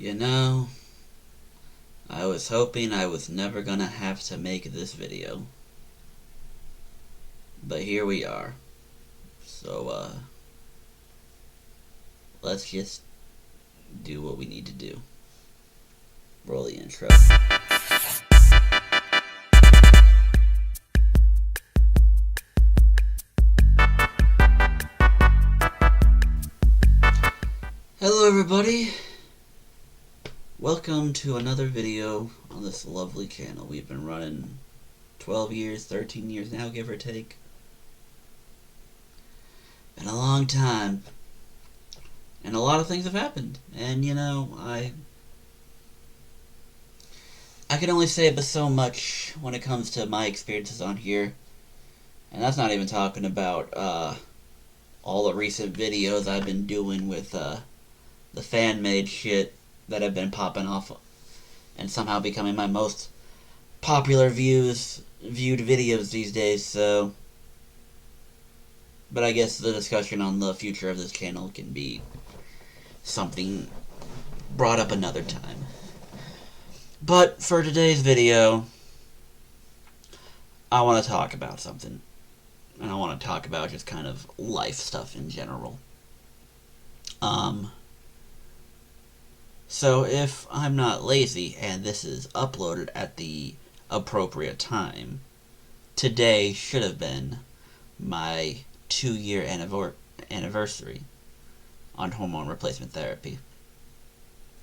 You know, I was hoping I was never gonna have to make this video. But here we are. So, let's just do what we need to do. Roll the intro. Hello everybody! Welcome to another video on this lovely channel. We've been running 12 years, 13 years now, give or take. Been a long time. And a lot of things have happened. And you know, I can only say but so much when it comes to my experiences on here. And that's not even talking about all the recent videos I've been doing with the fan-made shit that have been popping off and somehow becoming my most popular viewed videos these days, so... But I guess the discussion on the future of this channel can be something brought up another time. But for today's video, I want to talk about something. And I want to talk about just kind of life stuff in general. So if I'm not lazy and this is uploaded at the appropriate time, today should have been my 2-year anniversary on hormone replacement therapy.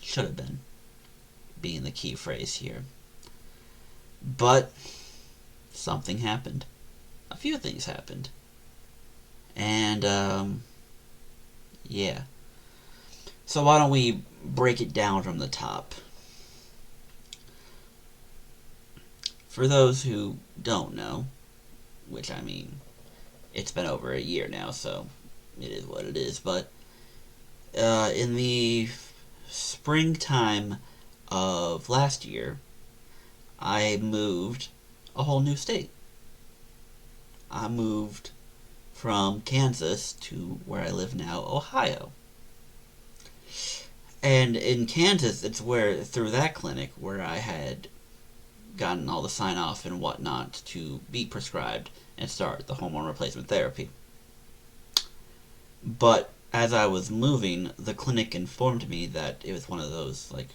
Should have been, being the key phrase here. But something happened. A few things happened. And, yeah. So why don't we break it down from the top? For those who don't know, which I mean, it's been over a year now, so it is what it is, but in the springtime of last year, I moved a whole new state. I moved from Kansas to where I live now, Ohio. And in Kansas, it's where, through that clinic, where I had gotten all the sign-off and whatnot to be prescribed and start the hormone replacement therapy. But as I was moving, the clinic informed me that it was one of those, like,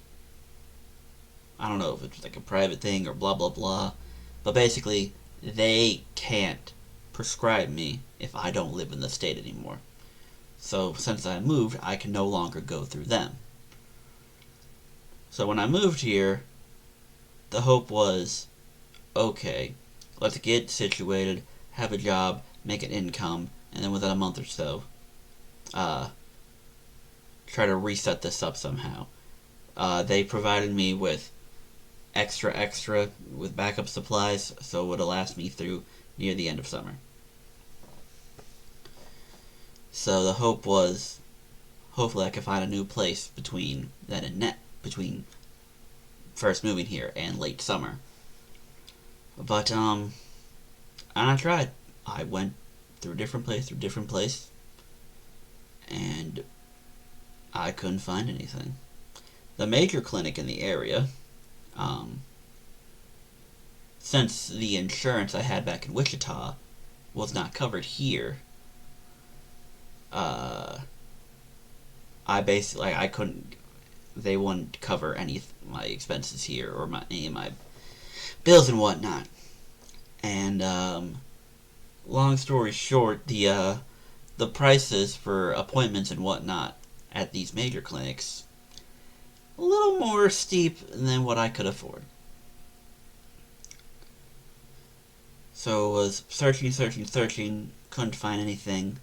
I don't know if it's like a private thing or blah blah blah, but basically, they can't prescribe me if I don't live in the state anymore. So since I moved, I can no longer go through them. So when I moved here, the hope was, okay, let's get situated, have a job, make an income, and then within a month or so, try to reset this up somehow. They provided me with extra with backup supplies, so it would last me through near the end of summer. So the hope was, hopefully I could find a new place between then and between first moving here and late summer. But, and I tried. I went through different place, and I couldn't find anything. The major clinic in the area, since the insurance I had back in Wichita was not covered here, I couldn't, they wouldn't cover any of my expenses here or any of my bills and whatnot. And long story short, the prices for appointments and whatnot at these major clinics a little more steep than what I could afford. So I was searching, couldn't find anything.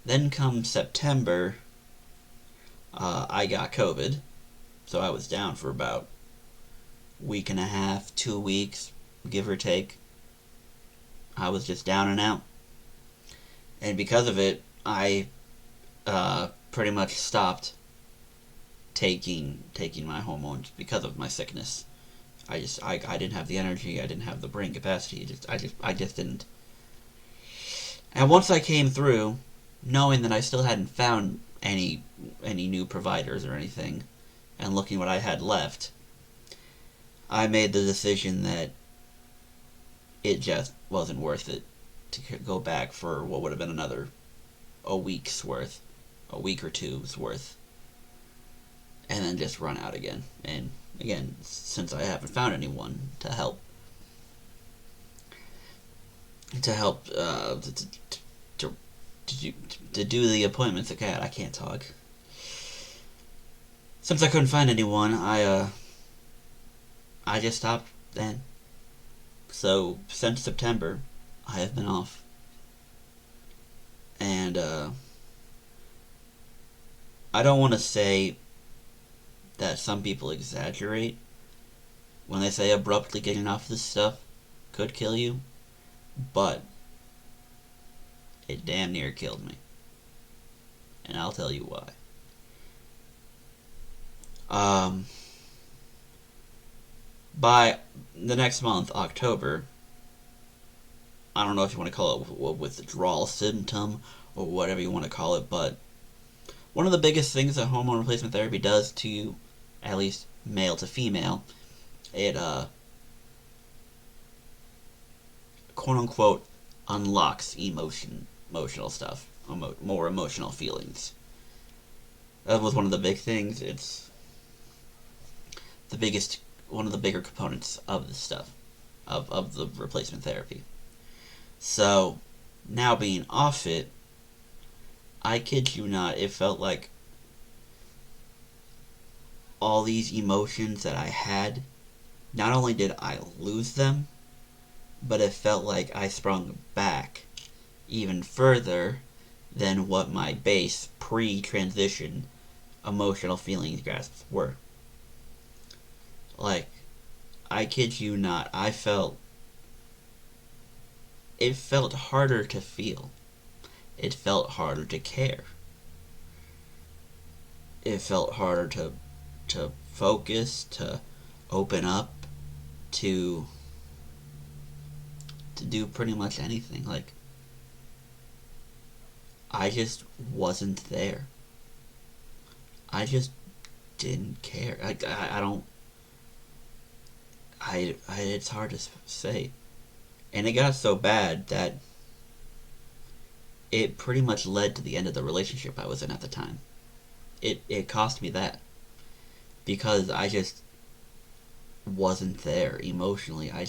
Then come September, I got COVID, so I was down for about a week and a half, 2 weeks, give or take. I was just down and out. And because of it, I pretty much stopped taking my hormones because of my sickness. I didn't have the energy, I didn't have the brain capacity, I just didn't. And once I came through, knowing that I still hadn't found any new providers or anything, and looking what I had left, I made the decision that it just wasn't worth it to go back for what would have been another a week or two's worth, and then just run out again. And again, since I haven't found anyone to help to do the appointments, okay, I can't talk. Since I couldn't find anyone, I just stopped then. So since September, I have been off, and I don't want to say that some people exaggerate when they say abruptly getting off this stuff could kill you, but it damn near killed me. And I'll tell you why. By the next month, October, I don't know if you want to call it a withdrawal symptom or whatever you want to call it, but one of the biggest things that hormone replacement therapy does to you, at least male to female, it quote unquote unlocks emotional stuff, more emotional feelings. That was one of the big things. It's one of the bigger components of the stuff, of the replacement therapy. So, now being off it, I kid you not, it felt like all these emotions that I had, not only did I lose them, but it felt like I sprung back even further than what my base pre-transition emotional feelings grasps were. Like, I kid you not, it felt harder to feel. It felt harder to care. It felt harder to focus, to open up, to do pretty much anything. Like, I just wasn't there. I just didn't care. It's hard to say. And it got so bad that it pretty much led to the end of the relationship I was in at the time. It cost me that. Because I just wasn't there emotionally. I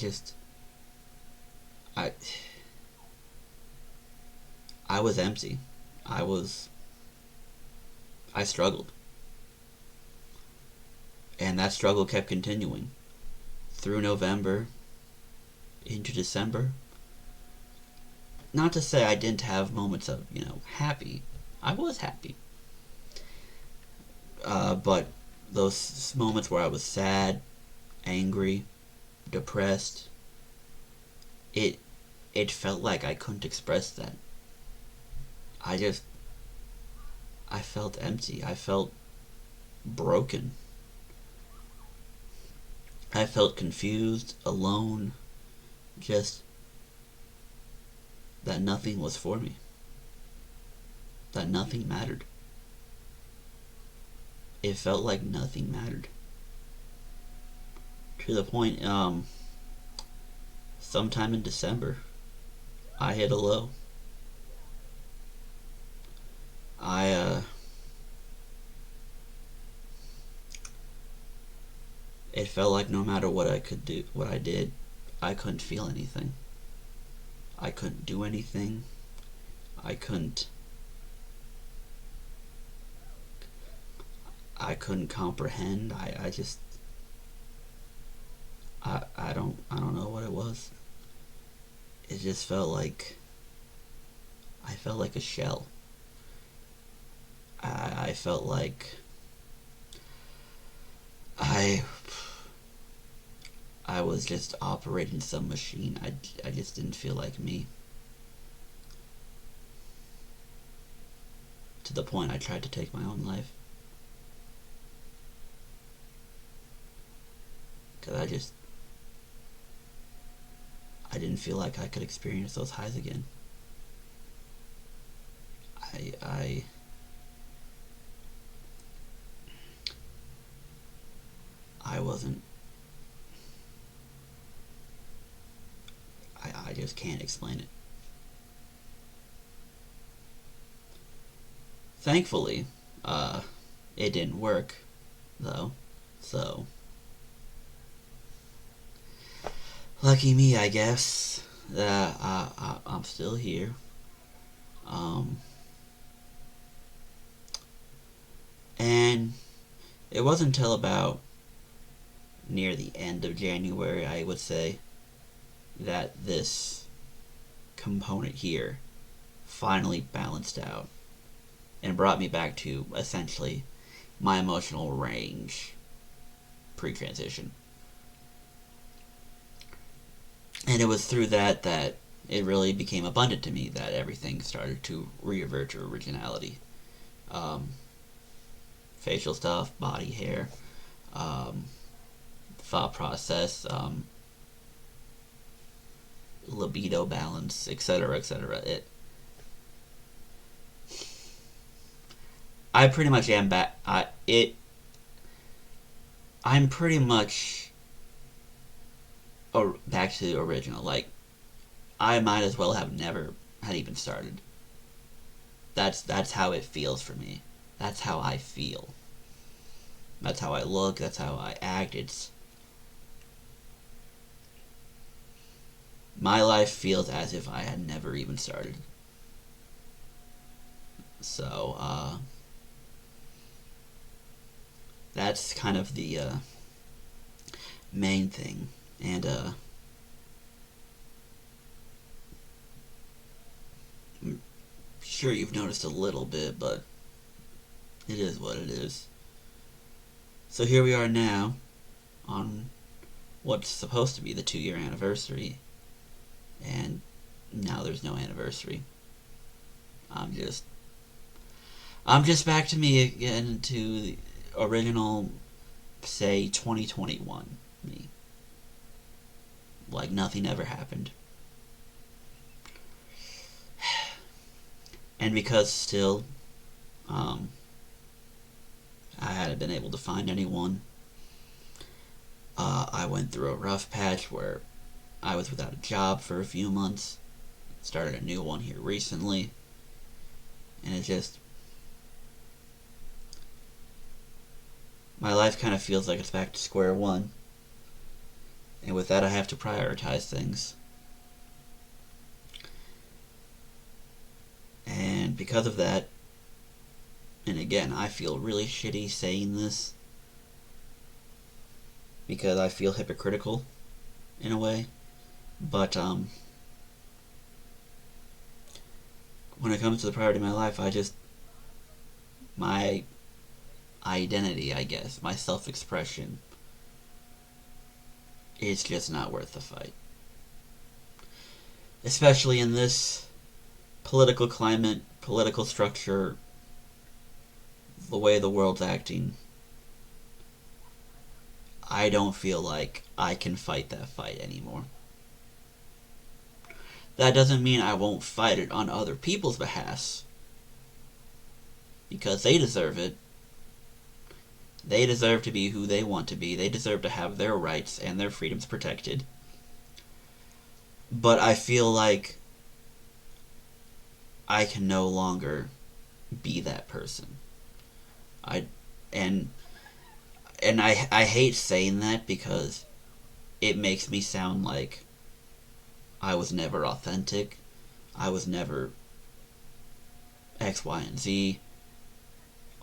was empty. I struggled. And that struggle kept continuing through November into December. Not to say I didn't have moments of, happy. I was happy. But those moments where I was sad, angry, depressed, it felt like I couldn't express that. I felt empty. I felt broken. I felt confused, alone, just that nothing was for me. That nothing mattered. It felt like nothing mattered. To the point, sometime in December, I hit a low. It felt like no matter what I did, I couldn't feel anything. I couldn't do anything. I couldn't comprehend. I don't know what it was. It just felt like I felt like a shell. I felt like I was just operating some machine. I just didn't feel like me. To the point I tried to take my own life. Because I didn't feel like I could experience those highs again. I wasn't. I just can't explain it. Thankfully, it didn't work, though. So, lucky me, I guess. That I'm still here. Um, and it wasn't until about near the end of January, I would say, that this component here finally balanced out and brought me back to essentially my emotional range pre-transition. And it was through that it really became abundant to me that everything started to revert to originality. Um, Facial stuff, body hair, um, thought process, libido balance, etc., etc. I pretty much am back. I'm pretty much back to the original. Like, I might as well have never had even started. That's how it feels for me. That's how I feel. That's how I look. That's how I act. It's my life feels as if I had never even started. So that's kind of the main thing, and I'm sure you've noticed a little bit, but it is what it is. So here we are now on what's supposed to be the 2-year anniversary, and now there's no anniversary. I'm just back to me again, to the original, say, 2021 me. Like nothing ever happened. And because still, I hadn't been able to find anyone, I went through a rough patch where I was without a job for a few months, started a new one here recently, and it just, my life kind of feels like it's back to square one. And with that, I have to prioritize things. And because of that, and again, I feel really shitty saying this because I feel hypocritical in a way, but when it comes to the priority of my life, my identity, I guess, my self-expression, it's just not worth the fight. Especially in this political climate, political structure, the way the world's acting. I don't feel like I can fight that fight anymore. That doesn't mean I won't fight it on other people's behalf, because they deserve it. They deserve to be who they want to be. They deserve to have their rights and their freedoms protected. But I feel like I can no longer be that person. I and I hate saying that because it makes me sound like I was never authentic. I was never X, Y, and Z.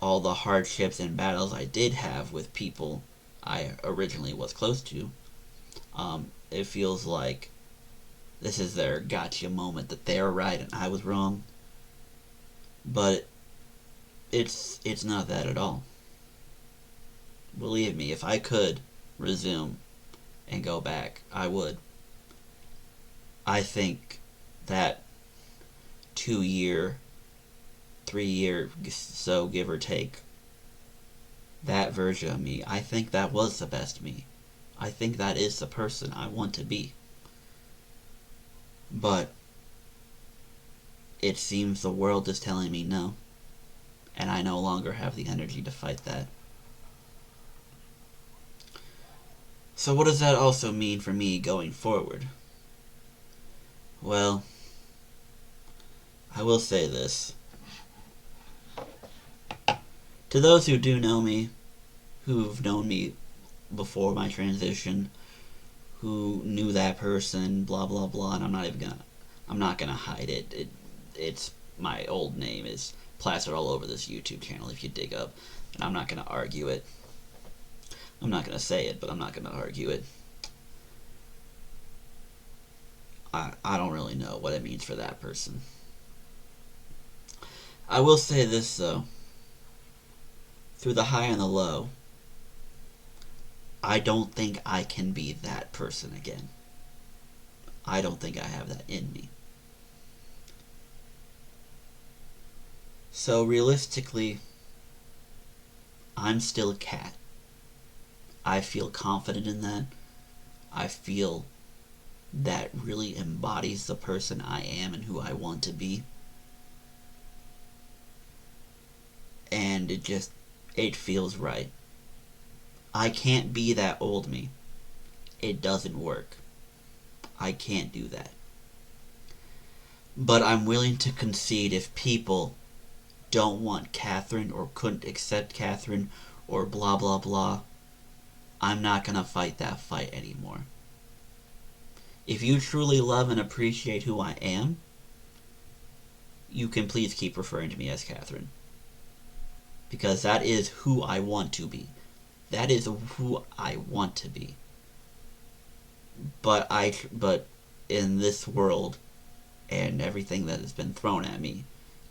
All the hardships and battles I did have with people I originally was close to, it feels like this is their gotcha moment, that they're right and I was wrong. But it's not that at all. Believe me, if I could resume and go back, I would. I think that 2-year, 3-year, so give or take, that version of me, I think that was the best me. I think that is the person I want to be. But it seems the world is telling me no, and I no longer have the energy to fight that. So what does that also mean for me going forward? Well, I will say this. To those who do know me, who've known me before my transition, who knew that person, blah blah blah, and I'm not gonna hide it. It's my old name is plastered all over this YouTube channel if you dig up, and I'm not gonna argue it. I'm not gonna say it, but I'm not gonna argue it. I don't really know what it means for that person. I will say this though. Through the high and the low, I don't think I can be that person again. I don't think I have that in me. So realistically, I'm still a cat. I feel confident in that. I feel that really embodies the person I am and who I want to be. And it feels right. I can't be that old me. It doesn't work. I can't do that. But I'm willing to concede if people don't want Catherine or couldn't accept Catherine or blah blah blah, I'm not gonna fight that fight anymore. If you truly love and appreciate who I am, you can please keep referring to me as Catherine. Because that is who I want to be. That is who I want to be. But in this world and everything that has been thrown at me,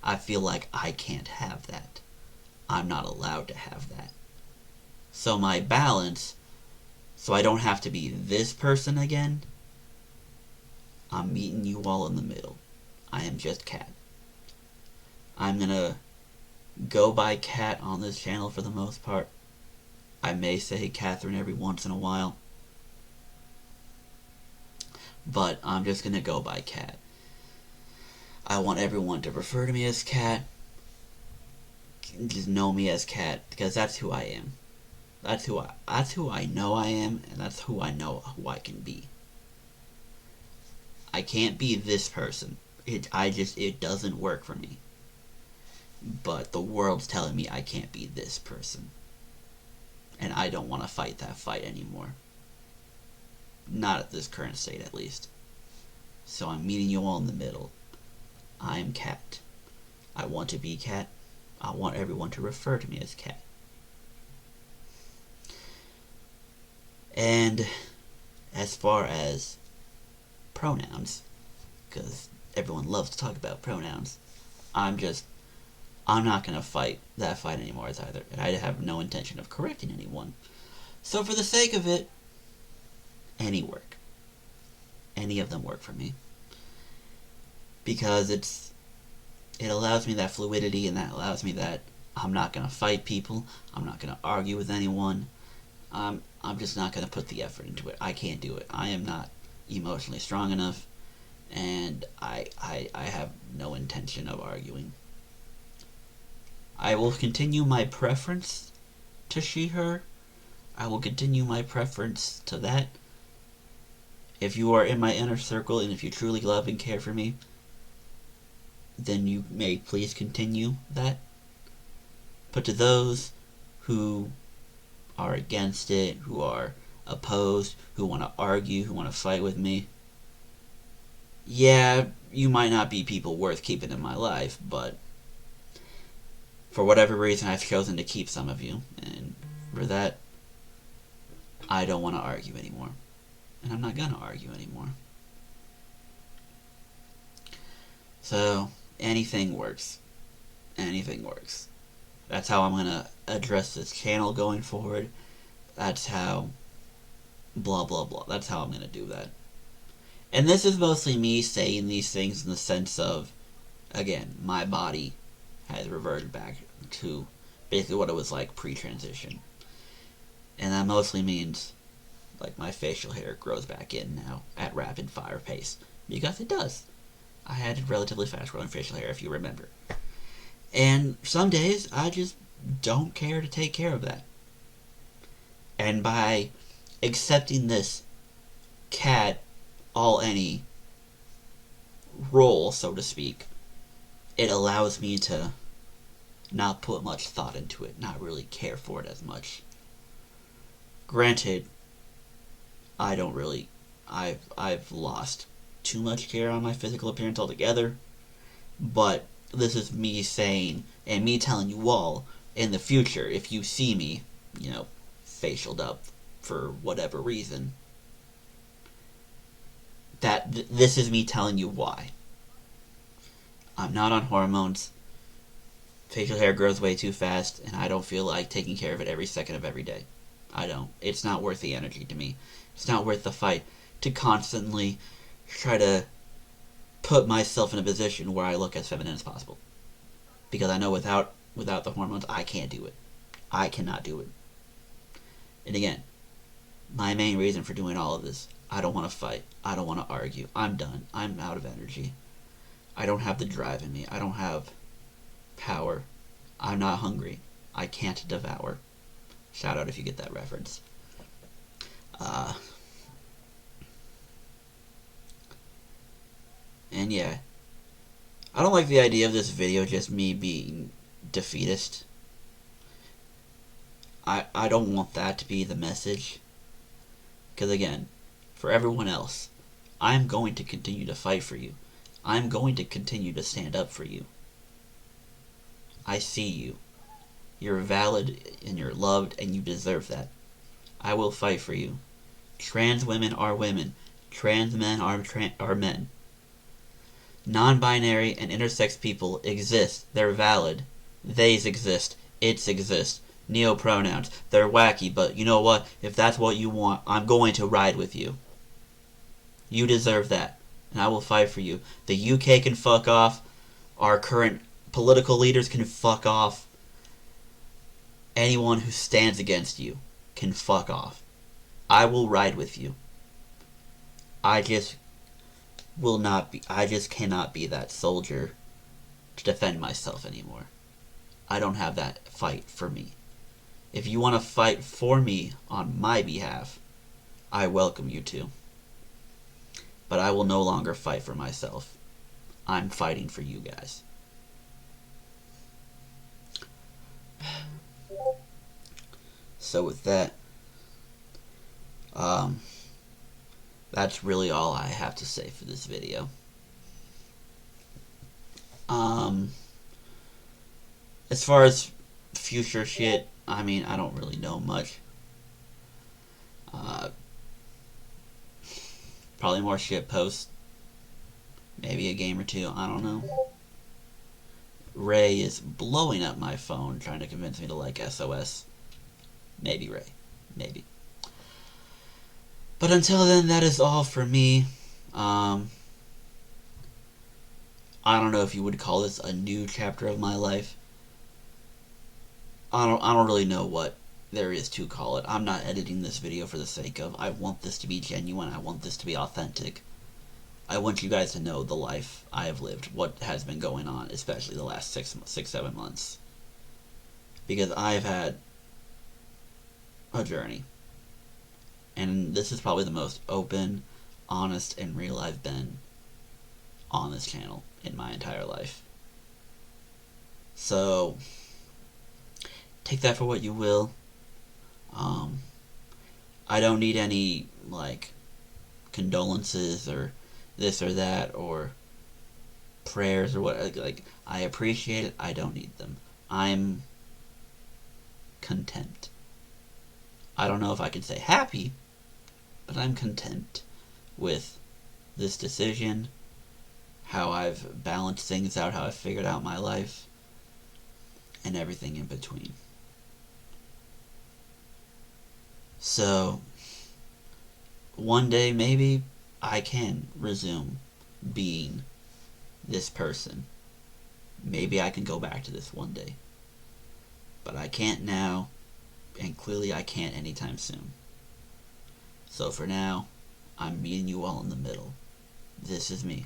I feel like I can't have that. I'm not allowed to have that. So my balance, so I don't have to be this person again, I'm meeting you all in the middle. I am just Cat. I'm gonna go by Cat on this channel for the most part. I may say Catherine every once in a while, but I'm just gonna go by Cat. I want everyone to refer to me as Cat. Just know me as Cat, because that's who I am. That's who I know I am, and that's who I know who I can be. I can't be this person. It doesn't work for me. But the world's telling me I can't be this person. And I don't want to fight that fight anymore. Not at this current state, at least. So I'm meeting you all in the middle. I am Cat. I want to be Cat. I want everyone to refer to me as Cat. And as far as pronouns, because everyone loves to talk about pronouns, I'm not going to fight that fight anymore either, and I have no intention of correcting anyone. So for the sake of it, any work. Any of them work for me. Because it allows me that fluidity, and that allows me that I'm not going to fight people, I'm not going to argue with anyone, I'm just not going to put the effort into it. I can't do it. I am not emotionally strong enough, and I have no intention of arguing. I will continue my preference to she, her. I will continue my preference to that. If you are in my inner circle, and if you truly love and care for me, then you may please continue that. But to those who are against it, who are opposed, who want to argue, who want to fight with me, yeah, you might not be people worth keeping in my life, but for whatever reason I've chosen to keep some of you, and for that, I don't want to argue anymore. And I'm not going to argue anymore. So, anything works. Anything works. That's how I'm going to address this channel going forward. That's how blah blah blah. That's how I'm going to do that. And this is mostly me saying these things in the sense of, again, my body has reverted back to basically what it was like pre-transition. And that mostly means, like, my facial hair grows back in now at rapid fire pace. Because it does. I had relatively fast growing facial hair, if you remember. And some days, I just don't care to take care of that. And by accepting this cat all any role, so to speak, it allows me to not put much thought into it, not really care for it as much. Granted, I don't really, I've lost too much care on my physical appearance altogether, but this is me saying, and me telling you all, in the future, if you see me, facialed up for whatever reason, that this is me telling you why. I'm not on hormones. Facial hair grows way too fast, and I don't feel like taking care of it every second of every day. I don't. It's not worth the energy to me. It's not worth the fight to constantly try to put myself in a position where I look as feminine as possible. Because I know without the hormones, I can't do it. I cannot do it. And again, my main reason for doing all of this, I don't want to fight. I don't want to argue. I'm done. I'm out of energy. I don't have the drive in me. I don't have power. I'm not hungry. I can't devour. Shout out if you get that reference. And yeah, I don't like the idea of this video just me being defeatist. I don't want that to be the message. Because again, for everyone else, I'm going to continue to fight for you. I'm going to continue to stand up for you. I see you. You're valid and you're loved and you deserve that. I will fight for you. Trans women are women. Trans men are men. Non-binary and intersex people exist. They're valid. Theys exist. It's exist. Neo-pronouns. They're wacky, but you know what? If that's what you want, I'm going to ride with you. You deserve that. And I will fight for you. The UK can fuck off. Our current political leaders can fuck off. Anyone who stands against you can fuck off. I will ride with you. I just cannot be that soldier to defend myself anymore. I don't have that fight for me. If you want to fight for me on my behalf, I welcome you to. But I will no longer fight for myself. I'm fighting for you guys. So with that, that's really all I have to say for this video. As far as future shit, I mean, I don't really know much. Probably more shit posts. Maybe a game or two, I don't know. Ray is blowing up my phone trying to convince me to like SOS. Maybe Ray. Maybe. But until then, that is all for me. I don't know if you would call this a new chapter of my life. I don't really know what there is to call it. I'm not editing this video for the sake of. I want this to be genuine. I want this to be authentic. I want you guys to know the life I have lived, what has been going on, especially the last 7 months. Because I've had a journey. And this is probably the most open, honest, and real I've been on this channel in my entire life. So, take that for what you will. I don't need any, condolences or this or that or prayers or what. I appreciate it. I don't need them. I'm content. I don't know if I can say happy, but I'm content with this decision, how I've balanced things out, how I've figured out my life, and everything in between. So, one day maybe I can resume being this person. Maybe I can go back to this one day. But I can't now, and clearly I can't anytime soon. So for now, I'm meeting you all in the middle. This is me.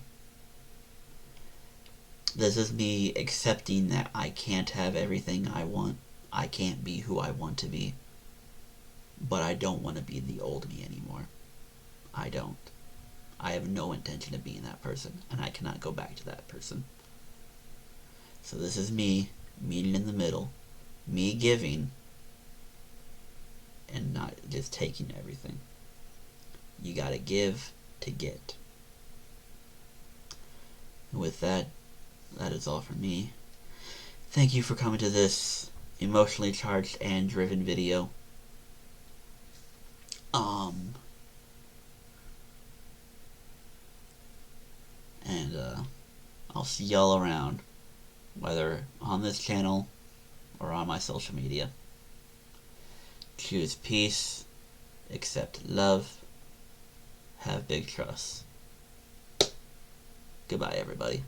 This is me accepting that I can't have everything I want. I can't be who I want to be. but I don't want to be the old me anymore. I don't. I have no intention of being that person, and I cannot go back to that person. So this is me, meeting in the middle, me giving, and not just taking everything. You gotta give to get. And with that, that is all from me. Thank you for coming to this emotionally charged and driven video. And I'll see y'all around, whether on this channel or on my social media. Choose peace, accept love, have big trust. Goodbye, everybody.